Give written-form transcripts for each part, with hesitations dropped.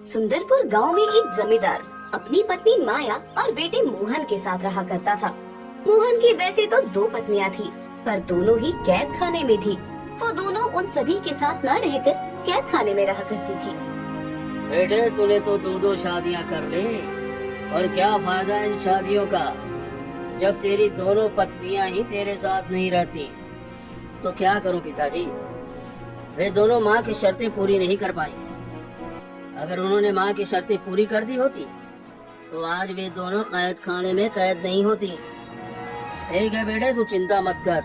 सुंदरपुर गांव में एक जमींदार अपनी पत्नी माया और बेटे मोहन के साथ रहा करता था। मोहन की वैसे तो दो पत्नियां थी, पर दोनों ही कैद खाने में थी। वो दोनों उन सभी के साथ न रहकर कैद खाने में रहा करती थी। बेटे, तूने तो दो दो शादियां कर ली, और क्या फायदा इन शादियों का जब तेरी दोनों पत्नियां ही तेरे साथ नहीं रहती। तो क्या करूं पिताजी, वे दोनों माँ की शर्तें पूरी नहीं कर पाई। अगर उन्होंने माँ की शर्तें पूरी कर दी होती तो आज वे दोनों कैद खाने में कैद नहीं होती। ठीक है बेटे, तू चिंता मत कर।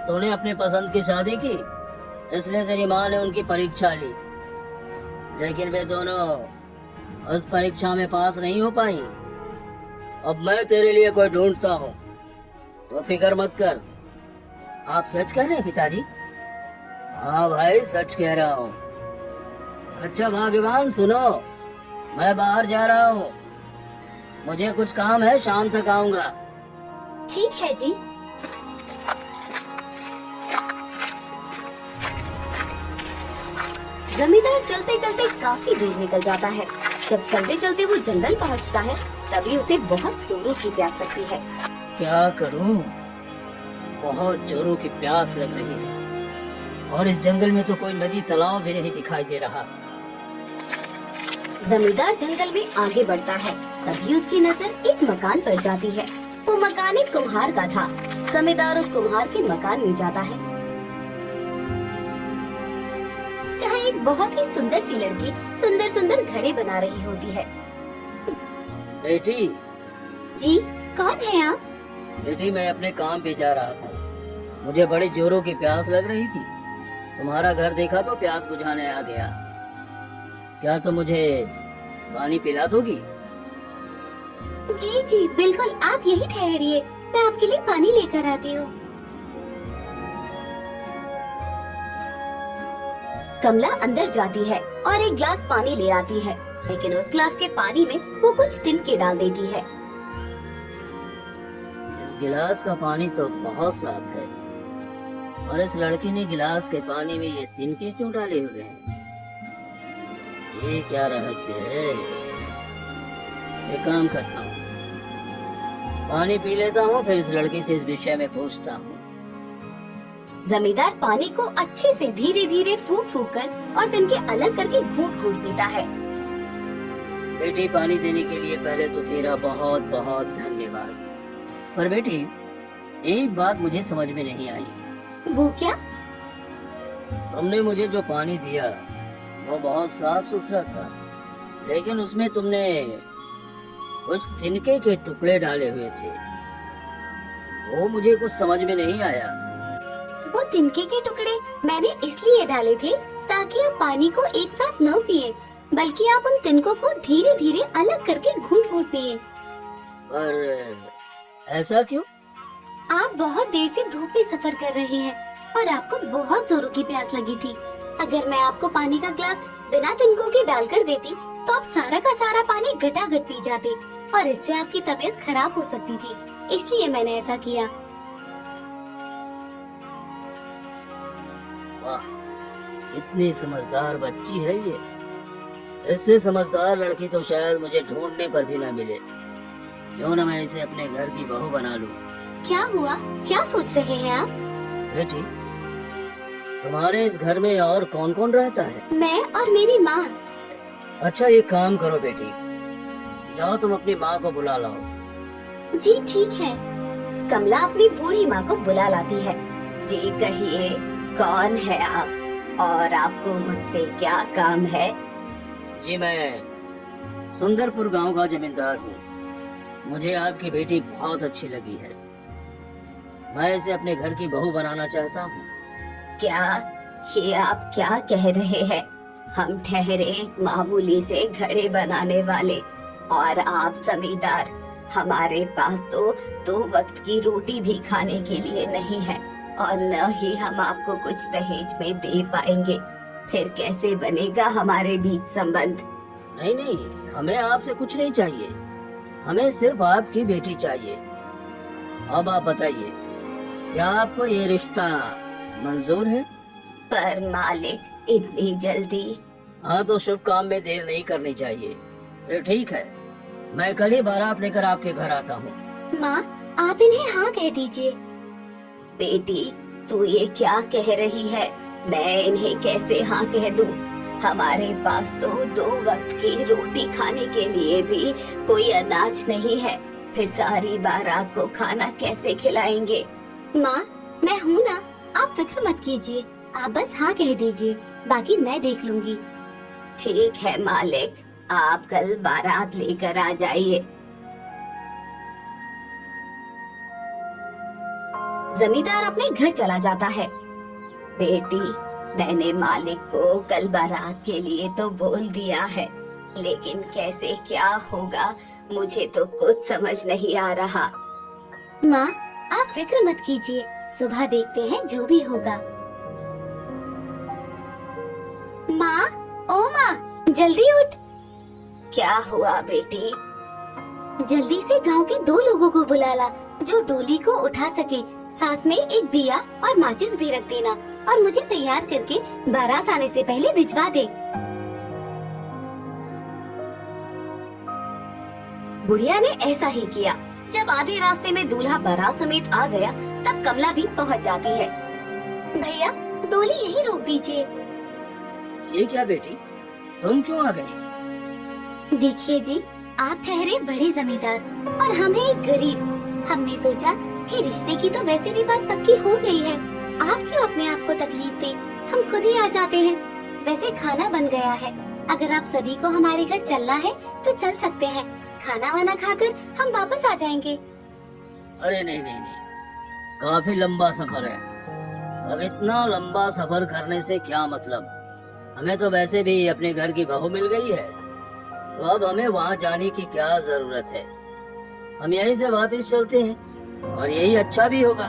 तूने अपने पसंद की शादी की, इसलिए तेरी माँ ने उनकी परीक्षा ली, लेकिन वे दोनों उस परीक्षा में पास नहीं हो पाई। अब मैं तेरे लिए कोई ढूंढता हूँ, तो फिक्र मत कर। आप सच कह रहे हैं पिताजी? हाँ भाई, सच कह रहा हूँ। अच्छा भाग्यवान, सुनो, मैं बाहर जा रहा हूँ, मुझे कुछ काम है, शाम तक आऊंगा। ठीक है जी। जमींदार चलते चलते काफी दूर निकल जाता है। जब चलते चलते वो जंगल पहुंचता है, तभी उसे बहुत जोरों की प्यास लगती है। क्या करूं? बहुत जोरों की प्यास लग रही है, और इस जंगल में तो कोई नदी तालाब भी नहीं दिखाई दे रहा। जमींदार जंगल में आगे बढ़ता है, तभी उसकी नजर एक मकान पर जाती है। वो मकान एक कुम्हार का था। जमींदार उस कुम्हार के मकान में जाता है, जहाँ एक बहुत ही सुंदर सी लड़की सुंदर सुंदर घड़े बना रही होती है। बेटी। जी, कौन है आप? बेटी, मैं अपने काम पे जा रहा था, मुझे बड़ी जोरों की प्यास लग रही थी। तुम्हारा घर देखा तो प्यास बुझाने आ गया। क्या तुम मुझे पानी पिला दोगी? जी जी बिल्कुल, आप यही ठहरिए, मैं आपके लिए पानी लेकर आती हूँ। कमला अंदर जाती है और एक गिलास पानी ले आती है, लेकिन उस गिलास के पानी में वो कुछ तिनके डाल देती है। इस गिलास का पानी तो बहुत साफ है, और इस लड़की ने गिलास के पानी में ये तिनके क्यों डाले हुए हैं? ये क्या रहस्य है? एक काम करता हूँ, पानी पी लेता हूँ, फिर इस लड़की से इस विषय में पूछता हूँ। जमींदार पानी को अच्छे से धीरे धीरे फूंक फूंक कर और तिनके अलग करके घूंट घूंट पीता है। बेटी, पानी देने के लिए पहले तो तेरा बहुत बहुत धन्यवाद। पर बेटी, एक बात मुझे समझ में नहीं आई। वो क्या? तुमने मुझे जो पानी दिया वो बहुत साफ सुथरा था, लेकिन उसमें तुमने कुछ तिनके के टुकड़े डाले हुए थे। वो मुझे कुछ समझ में नहीं आया। वो तिनके के टुकड़े मैंने इसलिए डाले थे ताकि आप पानी को एक साथ न पिए, बल्कि आप उन तिनकों को धीरे धीरे अलग करके घूंट घूंट पिए। पर ऐसा क्यों? आप बहुत देर से धूप में सफर कर रहे हैं और आपको बहुत जोरों की प्यास लगी थी। अगर मैं आपको पानी का ग्लास बिना तिनकों के डालकर देती तो आप सारा का सारा पानी घटाघट पी जाते, और इससे आपकी तबीयत खराब हो सकती थी, इसलिए मैंने ऐसा किया। वाह, इतनी समझदार बच्ची है ये। इससे समझदार लड़की तो शायद मुझे ढूंढने पर भी न मिले। क्यों न मैं इसे अपने घर की बहू बना लूं। क्या हुआ? क्या सोच रहे हैं आप? बेटी, तुम्हारे इस घर में और कौन कौन रहता है? मैं और मेरी माँ। अच्छा, ये काम करो बेटी, जाओ तुम अपनी माँ को बुला लाओ। जी ठीक है। कमला अपनी बूढ़ी माँ को बुला लाती है। जी कहिए, कौन है आप और आपको मुझसे क्या काम है? जी, मैं सुंदरपुर गांव का जमींदार हूँ। मुझे आपकी बेटी बहुत अच्छी लगी है, मैं इसे अपने घर की बहू बनाना चाहता हूँ। क्या ये आप क्या कह रहे हैं? हम ठहरे एक मामूली से घड़े बनाने वाले और आप जमींदार। हमारे पास तो 2 वक्त की रोटी भी खाने के लिए नहीं है, और न ही हम आपको कुछ दहेज में दे पाएंगे। फिर कैसे बनेगा हमारे बीच संबंध? नहीं नहीं, हमें आपसे कुछ नहीं चाहिए, हमें सिर्फ आपकी बेटी चाहिए। अब आप बताइए, क्या आपको ये रिश्ता मंजूर है? पर मालिक इतनी जल्दी? हाँ, तो शुभ काम में देर नहीं करनी चाहिए। फिर ठीक है, मैं कल ही बारात लेकर आपके घर आता हूँ। माँ, आप इन्हें हाँ कह दीजिए। बेटी, तू ये क्या कह रही है? मैं इन्हें कैसे हाँ कह दूँ? हमारे पास तो 2 वक्त की रोटी खाने के लिए भी कोई अनाज नहीं है। फिर सारी बारात को खाना कैसे खिलाएंगे? माँ, मैं हूँ ना, आप फिक्र मत कीजिए। आप बस हाँ कह दीजिए, बाकी मैं देख लूंगी। ठीक है मालिक, आप कल बारात लेकर आ जाइए। जमींदार अपने घर चला जाता है। बेटी, मैंने मालिक को कल बारात के लिए तो बोल दिया है, लेकिन कैसे क्या होगा मुझे तो कुछ समझ नहीं आ रहा। माँ, आप फिक्र मत कीजिए, सुबह देखते हैं जो भी होगा। माँ, ओ माँ, जल्दी उठ। क्या हुआ बेटी? जल्दी से गांव के 2 लोगों को बुला ला जो डोली को उठा सके। साथ में एक दिया और माचिस भी रख देना और मुझे तैयार करके बारात आने से पहले भिजवा दे। बुढ़िया ने ऐसा ही किया। जब आधे रास्ते में दूल्हा बारात समेत आ गया, तब कमला भी पहुंच जाती है। भैया, डोली यहीं रोक दीजिए। ये क्या बेटी, तुम क्यों आ गई? देखिए जी, आप ठहरे बड़े जमींदार और हम हैं एक गरीब। हमने सोचा कि रिश्ते की तो वैसे भी बात पक्की हो गई है, आप क्यों अपने आप को तकलीफ दे, हम खुद ही आ जाते हैं। वैसे खाना बन गया है, अगर आप सभी को हमारे घर चलना है तो चल सकते हैं। खाना वाना खाकर हम वापस आ जाएंगे। अरे नहीं नहीं नहीं, काफी लंबा सफर है। अब इतना लंबा सफर करने से क्या मतलब? हमें तो वैसे भी अपने घर की बहू मिल गई है, तो अब हमें वहाँ जाने की क्या जरूरत है? हम यहीं से वापस चलते हैं और यही अच्छा भी होगा।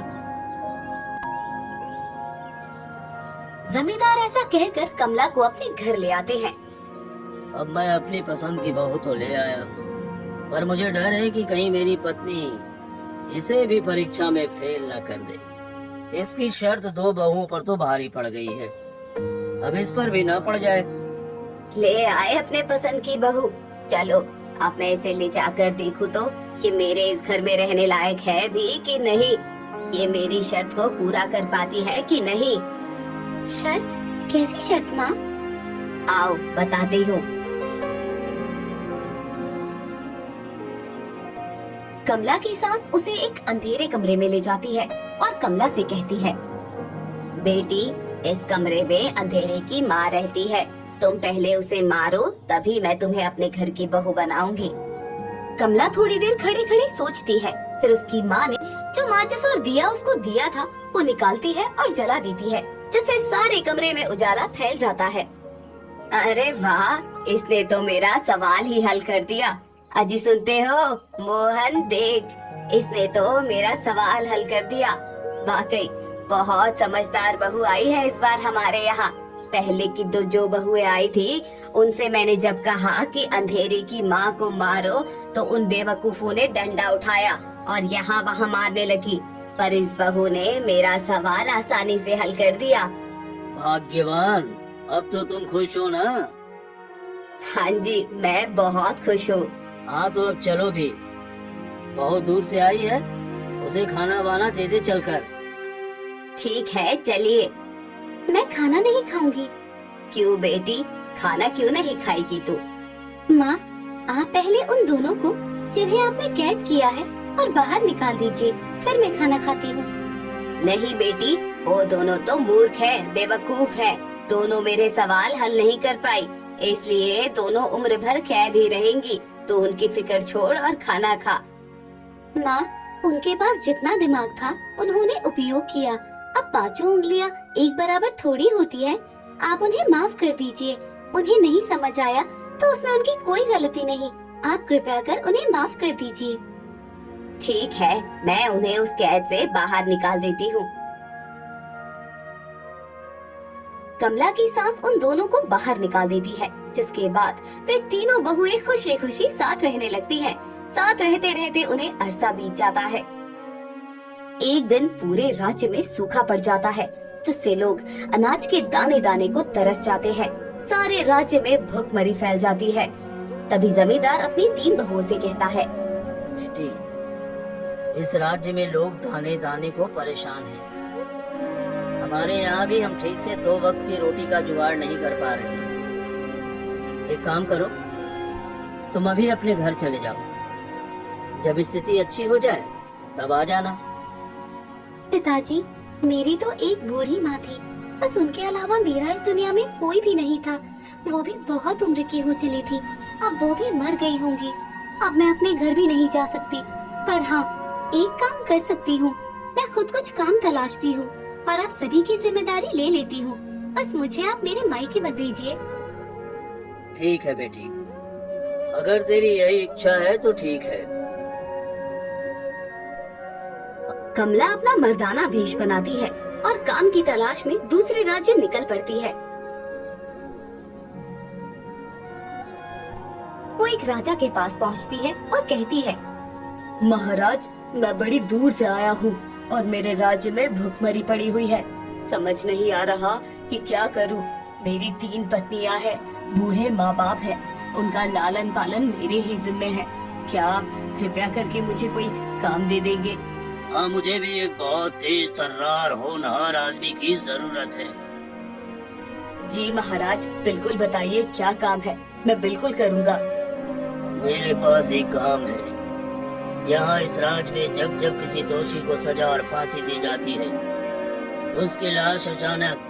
जमींदार ऐसा कहकर कमला को अपने घर ले आते हैं। अब मैं अपनी पसंद की बहू तो ले आया, पर मुझे डर है कि कहीं मेरी पत्नी इसे भी परीक्षा में फेल न कर दे। इसकी शर्त 2 बहुओं पर तो भारी पड़ गई है, अब इस पर भी न पड़ जाए। ले आए अपने पसंद की बहू। चलो, अब मैं इसे ले जाकर देखूं तो कि मेरे इस घर में रहने लायक है भी कि नहीं, ये मेरी शर्त को पूरा कर पाती है कि नहीं। शर्त? कैसी शर्त माँ? आओ बताती हूँ। कमला की सास उसे एक अंधेरे कमरे में ले जाती है और कमला से कहती है, बेटी, इस कमरे में अंधेरे की माँ रहती है, तुम पहले उसे मारो, तभी मैं तुम्हें अपने घर की बहू बनाऊंगी। कमला थोड़ी देर खड़ी खड़ी सोचती है, फिर उसकी माँ ने जो माचिस और दिया उसको दिया था वो निकालती है और जला देती है, जिससे सारे कमरे में उजाला फैल जाता है। अरे वाह, इसने तो मेरा सवाल ही हल कर दिया। अजी सुनते हो मोहन, देख, इसने तो मेरा सवाल हल कर दिया। वाकई बहुत समझदार बहू आई है इस बार हमारे यहाँ। पहले की जो बहुएं आई थी, उनसे मैंने जब कहा कि अंधेरे की माँ को मारो, तो उन बेवकूफों ने डंडा उठाया और यहाँ वहाँ मारने लगी, पर इस बहू ने मेरा सवाल आसानी से हल कर दिया। भाग्यवान, अब तो तुम खुश हो ना? हाँ जी, मैं बहुत खुश हूँ। हाँ, तो अब चलो भी, बहुत दूर से आई है, उसे खाना वाना दे दे चलकर। ठीक है, चलिए। मैं खाना नहीं खाऊंगी। क्यों बेटी, खाना क्यों नहीं खाएगी तू? माँ, आप पहले उन दोनों को जिन्हें आपने कैद किया है और बाहर निकाल दीजिए, फिर मैं खाना खाती हूँ। नहीं बेटी, वो दोनों तो मूर्ख हैं, बेवकूफ हैं। दोनों मेरे सवाल हल नहीं कर पाई, इसलिए दोनों उम्र भर कैद ही रहेंगी। तो उनकी फिक्र छोड़ और खाना खा। माँ, उनके पास जितना दिमाग था उन्होंने उपयोग किया। अब 5 उंगलियां एक बराबर थोड़ी होती है। आप उन्हें माफ कर दीजिए। उन्हें नहीं समझ आया तो उसमें उनकी कोई गलती नहीं। आप कृपया कर उन्हें माफ कर दीजिए। ठीक है, मैं उन्हें उस कैद से बाहर निकाल देती हूँ। कमला की सास उन दोनों को बाहर निकाल देती है, जिसके बाद वे तीनों बहुएं खुशी खुशी साथ रहने लगती हैं। साथ रहते रहते उन्हें अरसा बीत जाता है। एक दिन पूरे राज्य में सूखा पड़ जाता है जिससे लोग अनाज के दाने दाने को तरस जाते हैं। सारे राज्य में भूखमरी फैल जाती है। तभी जमींदार अपनी 3 बहुओं से कहता है, बेटी, इस राज्य में लोग दाने दाने को परेशान हैं। हमारे यहाँ भी हम ठीक से 2 वक्त की रोटी का जुगाड़ नहीं कर पा रहे हैं। एक काम करो, तुम अभी अपने घर चले जाओ। जब स्थिति अच्छी हो जाए तब आ जाना। पिताजी, मेरी तो एक बूढ़ी माँ थी, बस उनके अलावा मेरा इस दुनिया में कोई भी नहीं था। वो भी बहुत उम्र की हो चली थी, अब वो भी मर गई होंगी। अब मैं अपने घर भी नहीं जा सकती, पर हाँ, एक काम कर सकती हूँ। मैं खुद कुछ काम तलाशती हूँ और आप सभी की जिम्मेदारी ले लेती हूँ। बस मुझे आप मेरे मायके मत भेजिए। ठीक है बेटी, अगर तेरी यही इच्छा है तो ठीक है। कमला अपना मर्दाना भेष बनाती है और काम की तलाश में दूसरे राज्य निकल पड़ती है। वो एक राजा के पास पहुंचती है और कहती है, महाराज, मैं बड़ी दूर से आया हूँ और मेरे राज्य में भूखमरी पड़ी हुई है। समझ नहीं आ रहा कि क्या करूँ। मेरी 3 पत्नियां हैं, बूढ़े माँ बाप हैं, उनका लालन पालन मेरे ही जिम्मे है। क्या आप कृपया करके मुझे कोई काम दे देंगे? हाँ, मुझे भी एक बहुत तेज तर्रार होनहार आदमी की जरूरत है। जी महाराज, बिल्कुल बताइए क्या काम है, मैं बिल्कुल करूँगा। मेरे पास एक काम है। यहाँ इस राज्य में जब जब किसी दोषी को सजा और फांसी दी जाती है, उसकी लाश अचानक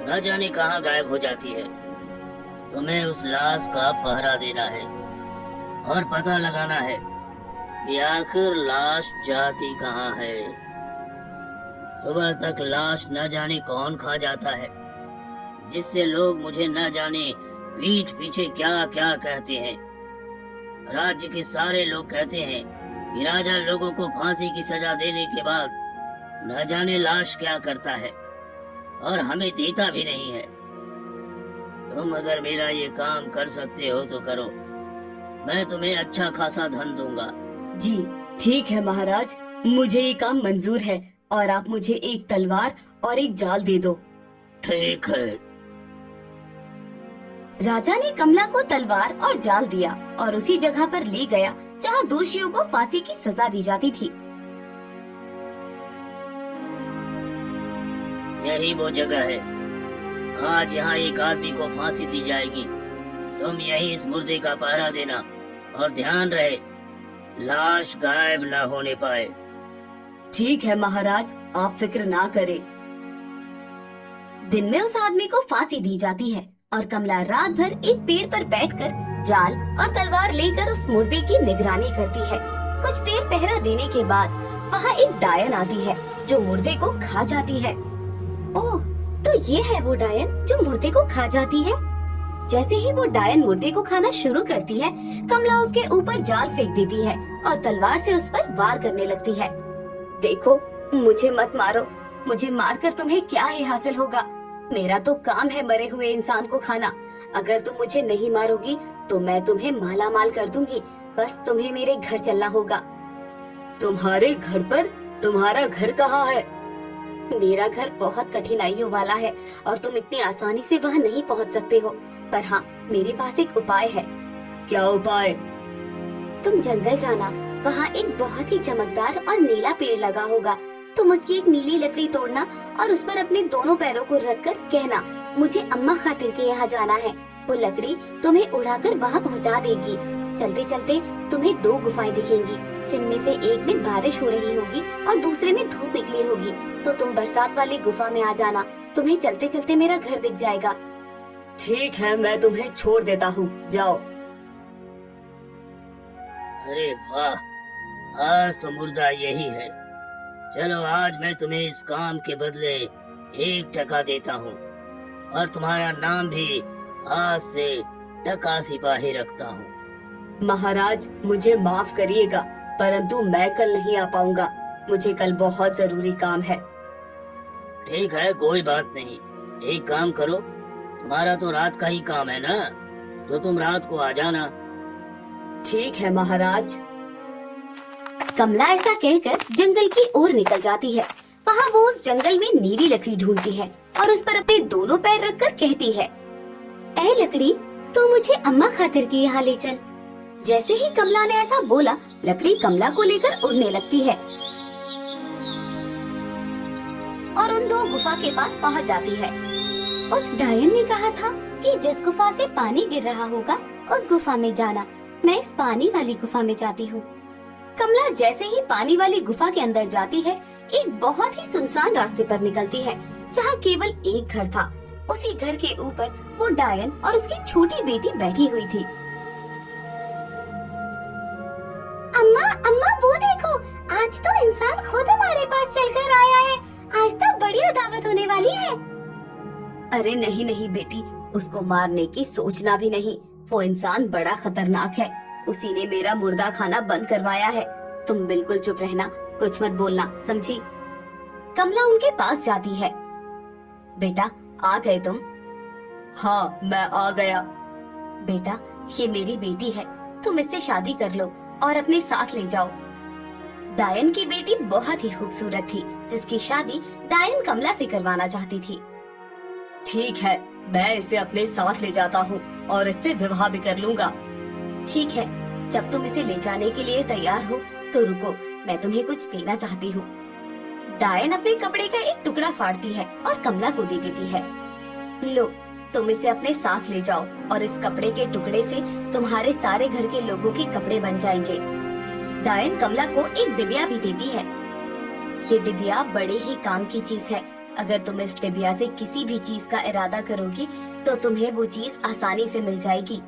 न जाने कहाँ गायब हो जाती है। तुम्हें उस लाश का पहरा देना है और पता लगाना है कि आखिर लाश जाती कहाँ है। सुबह तक लाश न जाने कौन खा जाता है, जिससे लोग मुझे न जाने पीठ पीछे क्या क्या कहते हैं। राज्य के सारे लोग कहते हैं कि राजा लोगों को फांसी की सजा देने के बाद न जाने लाश क्या करता है और हमें देता भी नहीं है। तुम अगर मेरा ये काम कर सकते हो तो करो, मैं तुम्हें अच्छा खासा धन दूंगा। जी ठीक है महाराज, मुझे ये काम मंजूर है और आप मुझे एक तलवार और एक जाल दे दो। ठीक है। राजा ने कमला को तलवार और जाल दिया और उसी जगह पर ले गया जहाँ दोषियों को फांसी की सजा दी जाती थी। यही वो जगह है। आज यहाँ एक आदमी को फांसी दी जाएगी। तुम यही इस मुर्दे का पहरा देना और ध्यान रहे लाश गायब न होने पाए। ठीक है महाराज, आप फिक्र ना करें। दिन में उस आदमी को फांसी दी जाती है और कमला रात भर एक पेड़ पर बैठकर जाल और तलवार लेकर उस मुर्दे की निगरानी करती है। कुछ देर पहरा देने के बाद वहाँ एक डायन आती है जो मुर्दे को खा जाती है। ओह, तो ये है वो डायन जो मुर्दे को खा जाती है। जैसे ही वो डायन मुर्दे को खाना शुरू करती है, कमला उसके ऊपर जाल फेंक देती है और तलवार से उस पर वार करने लगती है। देखो, मुझे मत मारो, मुझे मारकर तुम्हें क्या ही हासिल होगा। मेरा तो काम है मरे हुए इंसान को खाना। अगर तुम मुझे नहीं मारोगी तो मैं तुम्हें माला माल कर दूंगी। बस तुम्हें मेरे घर चलना होगा। तुम्हारे घर पर? तुम्हारा घर कहाँ है? मेरा घर बहुत कठिनाइयों वाला है और तुम इतनी आसानी से वहाँ नहीं पहुँच सकते हो। पर हाँ, मेरे पास एक उपाय है। क्या उपाय? तुम जंगल जाना, वहाँ एक बहुत ही चमकदार और नीला पेड़ लगा होगा। तुम उसकी एक नीली लकड़ी तोड़ना और उस पर अपने दोनों पैरों को रखकर कहना, मुझे अम्मा खातिर के यहाँ जाना है। वो लकड़ी तुम्हें उड़ाकर वहाँ पहुँचा देगी। चलते चलते तुम्हें 2 गुफाएं दिखेंगी, जिनमें से एक में बारिश हो रही होगी और दूसरे में धूप निकली होगी। तो तुम बरसात वाली गुफा में आ जाना। तुम्हें चलते चलते मेरा घर दिख जाएगा। ठीक है, मैं तुम्हें छोड़ देता हूँ, जाओ। अरे वाह, आज तो मुर्दा यही है। चलो, आज मैं तुम्हें इस काम के बदले 1 टका देता हूँ और तुम्हारा नाम भी आज से टका सिपाही रखता हूँ। महाराज, मुझे माफ करिएगा, परंतु मैं कल नहीं आ पाऊंगा। मुझे कल बहुत जरूरी काम है। ठीक है, कोई बात नहीं। एक काम करो, तुम्हारा तो रात का ही काम है ना, तो तुम रात को आ जाना। ठीक है महाराज। कमला ऐसा कहकर जंगल की ओर निकल जाती है। वहाँ वो उस जंगल में नीली लकड़ी ढूंढती है और उस पर अपने दोनों पैर रखकर कहती है, ऐ लकड़ी, तू मुझे अम्मा खातिर के यहाँ ले चल। जैसे ही कमला ने ऐसा बोला, लकड़ी कमला को लेकर उड़ने लगती है और उन दो गुफा के पास पहुँच जाती है। उस डायन ने कहा था कि जिस गुफा से पानी गिर रहा होगा उस गुफा में जाना। मैं इस पानी वाली गुफा में जाती हूँ। कमला जैसे ही पानी वाली गुफा के अंदर जाती है, एक बहुत ही सुनसान रास्ते पर निकलती है जहाँ केवल एक घर था। उसी घर के ऊपर वो डायन और उसकी छोटी बेटी बैठी हुई थी। अम्मा अम्मा वो देखो, आज तो इंसान खुद हमारे पास चलकर आया है। आज तो बढ़िया दावत होने वाली है। अरे नहीं नहीं बेटी, उसको मारने की सोचना भी नहीं। वो इंसान बड़ा खतरनाक है। उसी ने मेरा मुर्दा खाना बंद करवाया है। तुम बिल्कुल चुप रहना, कुछ मत बोलना, समझी? कमला उनके पास जाती है। बेटा, आ गए तुम? हाँ, मैं आ गया। बेटा, ये मेरी बेटी है, तुम इससे शादी कर लो और अपने साथ ले जाओ। डायन की बेटी बहुत ही खूबसूरत थी, जिसकी शादी डायन कमला से करवाना चाहती थी। ठीक है, मैं इसे अपने साथ ले जाता हूँ और इससे विवाह भी कर लूँगा। ठीक है, जब तुम इसे ले जाने के लिए तैयार हो तो रुको, मैं तुम्हें कुछ देना चाहती हूँ। डायन अपने कपड़े का एक टुकड़ा फाड़ती है और कमला को दे देती है। लो, तुम इसे अपने साथ ले जाओ और इस कपड़े के टुकड़े से तुम्हारे सारे घर के लोगों के कपड़े बन जाएंगे। डायन कमला को एक डिबिया भी देती है। ये डिबिया बड़े ही काम की चीज है। अगर तुम इस डिबिया से किसी भी चीज का इरादा करोगी तो तुम्हें वो चीज आसानी से मिल जाएगी।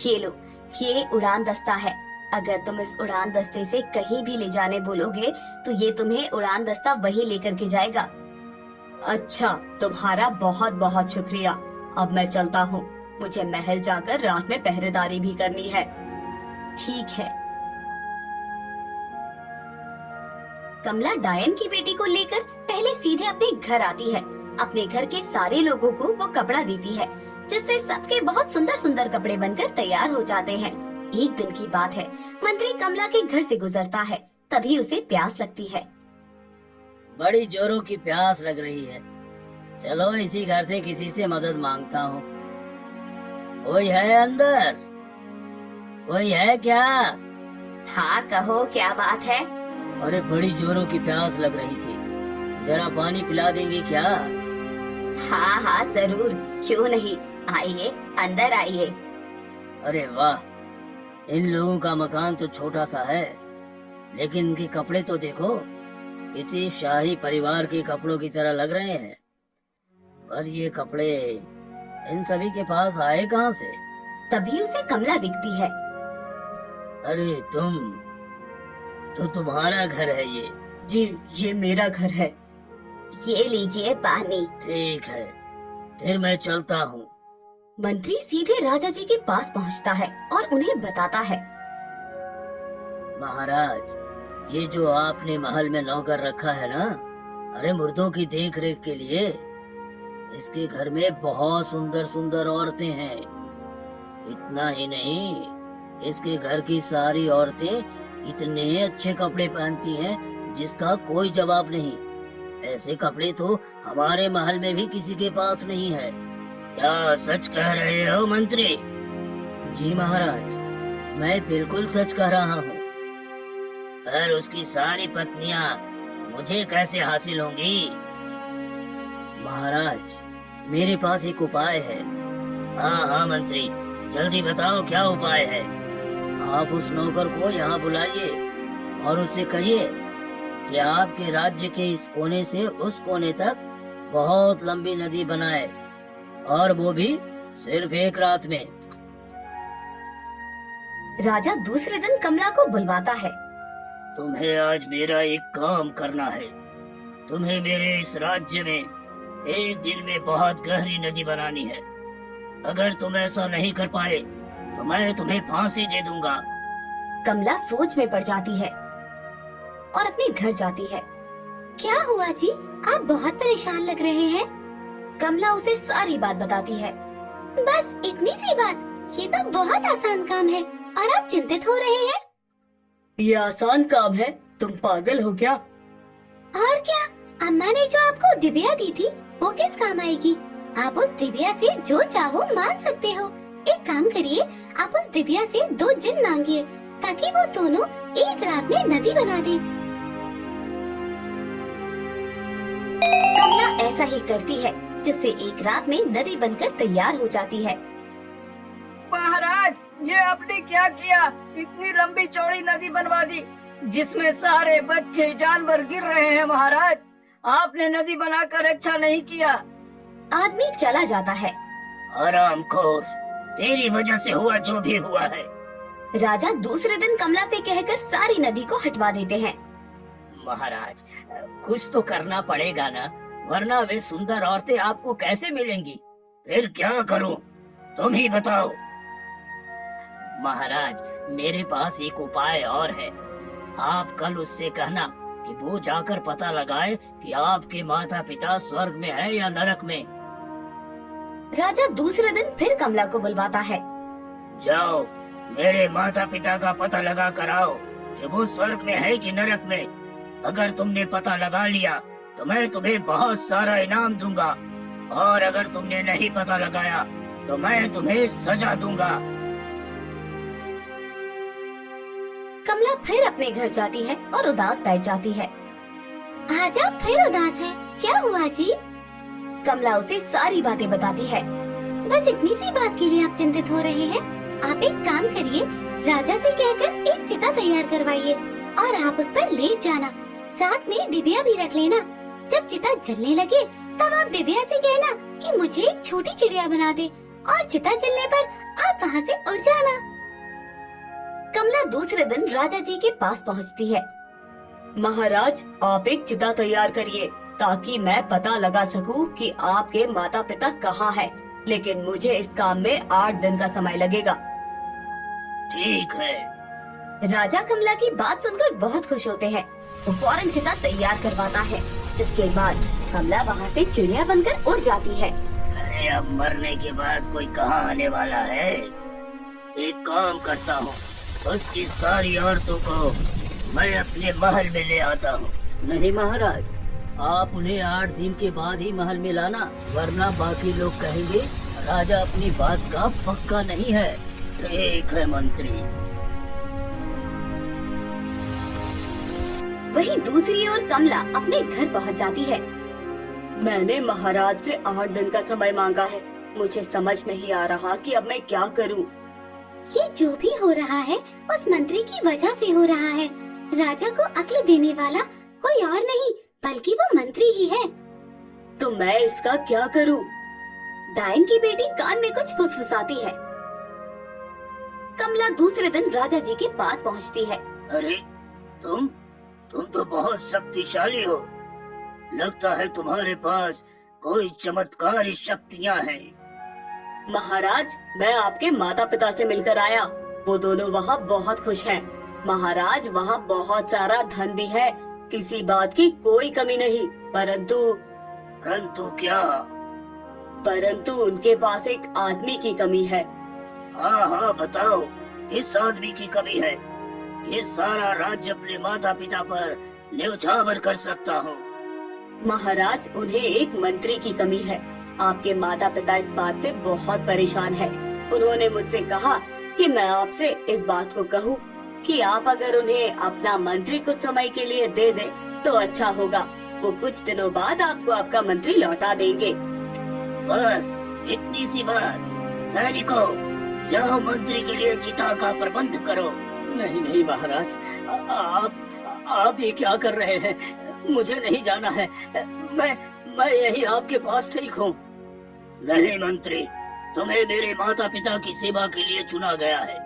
ये लो, ये उड़ान दस्ता है। अगर तुम इस उड़ान दस्ते से कहीं भी ले जाने बोलोगे तो ये तुम्हें उड़ान दस्ता वही लेकर के जाएगा। अच्छा, तुम्हारा बहुत बहुत शुक्रिया। अब मैं चलता हूँ, मुझे महल जाकर रात में पहरेदारी भी करनी है। ठीक है। कमला डायन की बेटी को लेकर पहले सीधे अपने घर आती है। अपने घर के सारे लोगों को वो कपड़ा देती है, जिससे सबके बहुत सुंदर सुंदर कपड़े बनकर तैयार हो जाते हैं। एक दिन की बात है, मंत्री कमला के घर से गुजरता है, तभी उसे प्यास लगती है। बड़ी जोरों की प्यास लग रही है। चलो इसी घर से किसी से मदद मांगता हूँ। कोई है अंदर? कोई है क्या? हाँ, कहो, क्या बात है? अरे बड़ी जोरों की प्यास लग रही थी, जरा पानी पिला देंगे क्या? हाँ हाँ जरूर, क्यों नहीं, आइए, अंदर आइए। अरे वाह, इन लोगों का मकान तो छोटा सा है, लेकिन इनके कपड़े तो देखो, किसी शाही परिवार के कपड़ों की तरह लग रहे हैं। पर ये कपड़े इन सभी के पास आए कहाँ से? तभी उसे कमला दिखती है। अरे तो तुम्हारा घर है ये? जी, ये मेरा घर है। ये लीजिए पानी। ठीक है, फिर मैं चलता हूँ। मंत्री सीधे राजा जी के पास पहुँचता है और उन्हें बताता है। महाराज, ये जो आपने महल में नौकर रखा है ना, अरे मुर्दों की देख रेख के लिए, इसके घर में बहुत सुंदर सुंदर औरतें हैं। इतना ही नहीं, इसके घर की सारी औरतें इतने अच्छे कपड़े पहनती हैं जिसका कोई जवाब नहीं। ऐसे कपड़े तो हमारे महल में भी किसी के पास नहीं है। क्या सच कह रहे हो मंत्री? जी महाराज, मैं बिल्कुल सच कह रहा हूँ। पर उसकी सारी पत्नियाँ मुझे कैसे हासिल होंगी? महाराज, मेरे पास एक उपाय है। हाँ हाँ मंत्री, जल्दी बताओ क्या उपाय है। आप उस नौकर को यहाँ बुलाइए और उससे कहिए कि आपके राज्य के इस कोने से उस कोने तक बहुत लंबी नदी बनाए, और वो भी सिर्फ एक रात में। राजा दूसरे दिन कमला को बुलवाता है। तुम्हें आज मेरा एक काम करना है। तुम्हें मेरे इस राज्य में एक दिन में बहुत गहरी नदी बनानी है। अगर तुम ऐसा नहीं कर पाए तो मैं तुम्हें फांसी दे दूंगा। कमला सोच में पड़ जाती है और अपने घर जाती है। क्या हुआ जी, आप बहुत परेशान लग रहे हैं। कमला उसे सारी बात बताती है। बस इतनी सी बात, ये तो बहुत आसान काम है और आप चिंतित हो रहे हैं। ये आसान काम है? तुम पागल हो क्या? और क्या, अम्मा ने जो आपको डिबिया दी थी वो किस काम आएगी? आप उस डिबिया से जो चाहो मांग सकते हो। एक काम करिए, आप उस डिबिया से 2 जिन मांगिए ताकि वो दोनों एक रात में नदी बना दे। कमला ऐसा ही करती है, जिससे एक रात में नदी बनकर तैयार हो जाती है। महाराज, ये आपने क्या किया? इतनी लंबी चौड़ी नदी बनवा दी जिसमें सारे बच्चे जानवर गिर रहे हैं। महाराज, आपने नदी बनाकर अच्छा नहीं किया। आदमी चला जाता है। हरामखोर, तेरी वजह से हुआ जो भी हुआ है। राजा दूसरे दिन कमला से कहकर सारी नदी को हटवा देते हैं। महाराज, कुछ तो करना पड़ेगा ना, वरना वे सुंदर औरतें आपको कैसे मिलेंगी? फिर क्या करूं? तुम ही बताओ। महाराज, मेरे पास एक उपाय और है। आप कल उससे कहना कि वो जाकर पता लगाए कि आपके माता पिता स्वर्ग में है या नरक में। राजा दूसरे दिन फिर कमला को बुलवाता है। जाओ, मेरे माता पिता का पता लगा कर आओ कि वो स्वर्ग में है कि नरक में। अगर तुमने पता लगा लिया तो मैं तुम्हें बहुत सारा इनाम दूंगा, और अगर तुमने नहीं पता लगाया तो मैं तुम्हें सजा दूंगा। कमला फिर अपने घर जाती है और उदास बैठ जाती है। आज आप फिर उदास हैं, क्या हुआ जी? कमला उसे सारी बातें बताती है। बस इतनी सी बात के लिए आप चिंतित हो रहे हैं? आप एक काम करिए, राजा से कहकर एक चिता तैयार करवाइए और आप उस पर लेट जाना। साथ में डिबिया भी रख लेना। जब चिता जलने लगे तब आप डिबिया से कहना कि मुझे एक छोटी चिड़िया बना दे, और चिता जलने पर आप वहाँ से उड़ जाना। कमला दूसरे दिन राजा जी के पास पहुँचती है। महाराज, आप एक चिता तैयार करिए ताकि मैं पता लगा सकूं कि आपके माता पिता कहाँ हैं। लेकिन मुझे इस काम में 8 दिन का समय लगेगा। ठीक है। राजा कमला की बात सुनकर बहुत खुश होते हैं। वो फौरन चिता तैयार करवाता है, जिसके बाद कमला वहाँ से चिड़िया बनकर उड़ जाती है। अरे, अब मरने के बाद कोई कहाँ आने वाला है? एक काम करता हूँ, उसकी सारी औरतों को मैं अपने महल में ले आता हूँ। नहीं महाराज, आप उन्हें 8 दिन के बाद ही महल में लाना, वरना बाकी लोग कहेंगे राजा अपनी बात का पक्का नहीं है। ठीक है मंत्री। वहीं दूसरी ओर कमला अपने घर पहुंच जाती है। मैंने महाराज से 8 दिन का समय मांगा है। मुझे समझ नहीं आ रहा कि अब मैं क्या करूं। ये जो भी हो रहा है उस मंत्री की वजह से हो रहा है। राजा को अक्ल देने वाला कोई और नहीं बल्कि वो मंत्री ही है। तो मैं इसका क्या करूं? डायन की बेटी कान में कुछ फुसफुसाती है। कमला दूसरे दिन राजा जी के पास पहुंचती है। अरे, तुम तो बहुत शक्तिशाली हो। लगता है तुम्हारे पास कोई चमत्कारी शक्तियाँ हैं। महाराज, मैं आपके माता पिता से मिलकर आया। वो दोनों वहाँ बहुत खुश हैं। महाराज, वहाँ बहुत सारा धन भी है, किसी बात की कोई कमी नहीं। परंतु क्या? परंतु उनके पास एक आदमी की कमी है। हाँ हाँ, बताओ, किस आदमी की कमी है? ये सारा राज्य अपने माता पिता पर न्यौछावर कर सकता हूँ। महाराज, उन्हें एक मंत्री की कमी है। आपके माता पिता इस बात से बहुत परेशान हैं। उन्होंने मुझसे कहा कि मैं आपसे इस बात को कहूँ कि आप अगर उन्हें अपना मंत्री कुछ समय के लिए दे दें तो अच्छा होगा। वो कुछ दिनों बाद आपको आपका मंत्री लौटा देंगे। बस इतनी सी बात। सैनिकों, जाओ मंत्री के लिए चिता का प्रबंध करो। नहीं नहीं महाराज, आप ये क्या कर रहे हैं? मुझे नहीं जाना है। मैं यही आपके पास ठीक हूँ। नहीं मंत्री, तुम्हें मेरे माता पिता की सेवा के लिए चुना गया है।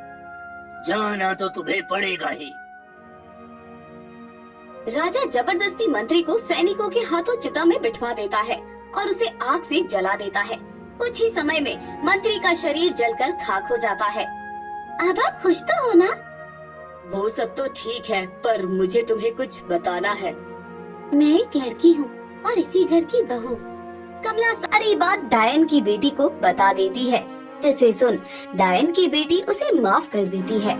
जाना तो तुम्हें पड़ेगा ही। राजा जबरदस्ती मंत्री को सैनिकों के हाथों चिता में बिठवा देता है और उसे आग से जला देता है। कुछ ही समय में मंत्री का शरीर जलकर खाक हो जाता है। अब आप खुश तो हो ना? वो सब तो ठीक है, पर मुझे तुम्हें कुछ बताना है। मैं एक लड़की हूँ और इसी घर की बहू। कमला सारी बात डायन की बेटी को बता देती है, जिसे सुन डायन की बेटी उसे माफ कर देती है।